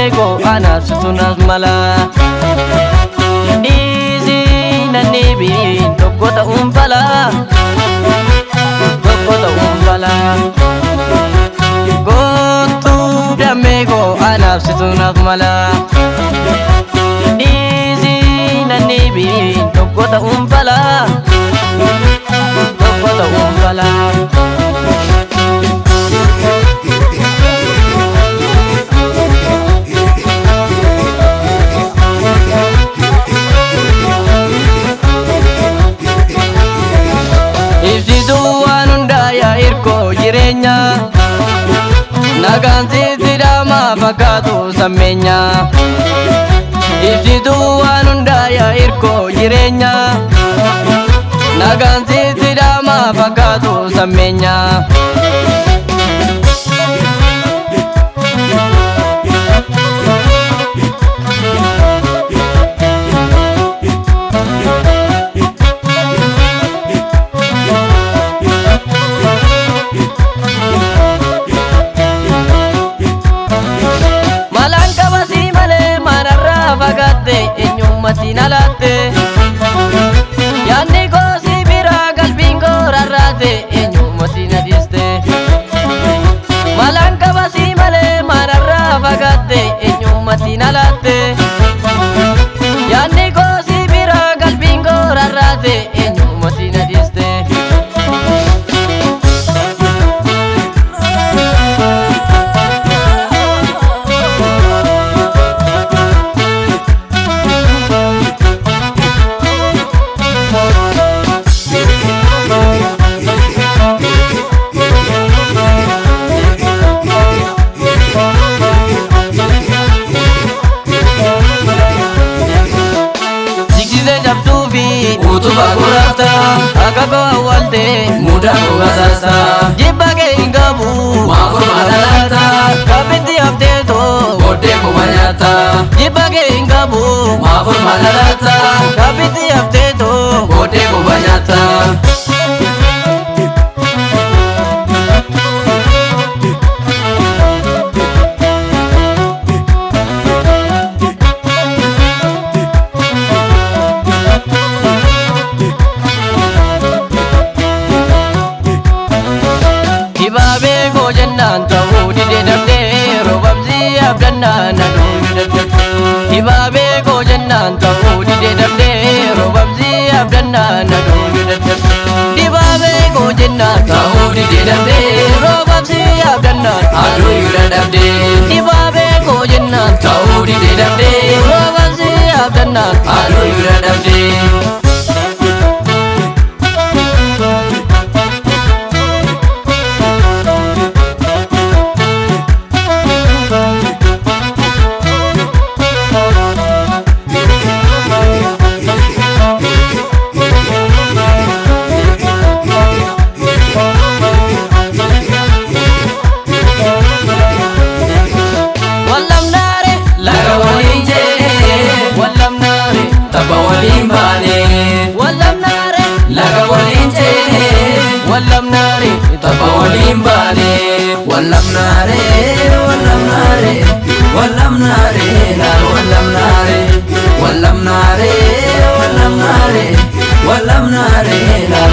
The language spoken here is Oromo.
beko ana situnas mala Easy nanibi Tokota umpala Gotu damego ana situnas mala Easy nanibi Tokota umpala Nagaan sitti dhama fakkaatu sammeenya Ibsituu waan hundaa yaa hirkoo jireenya Nagaan sitti dhama fakkaatu sammeenya Eenyummatiin alaate yaadni gosi biraa qalbiin goorarraate eenyummatiin adiiste malaan qabasii malee manarraa fagaatte eenyummatiin alaate yaadni gosi biraa qalbiin goorarraate eenyummatiin adiiste Utuba kurafta akago awalde muda kugasasa jibage ingabu mafur madalata kabiti abdeto bode kubanyata jibage ingabu mafur madalata kabiti abdeto bode kubanyata Ibabe ko jannan ta'u dide dabde robabzi abdanna nadu yudadde Ibabe ko jannan ta'u dide dabde robabzi abdanna adu yudadde Ibabe ko jannan ta'u dide dabde robabzi abdanna adu yudadde Wallamnare tapa walimbane wallamnare wallamnare wallamnare la wallamnare wallamnare wallamnare wallamnare la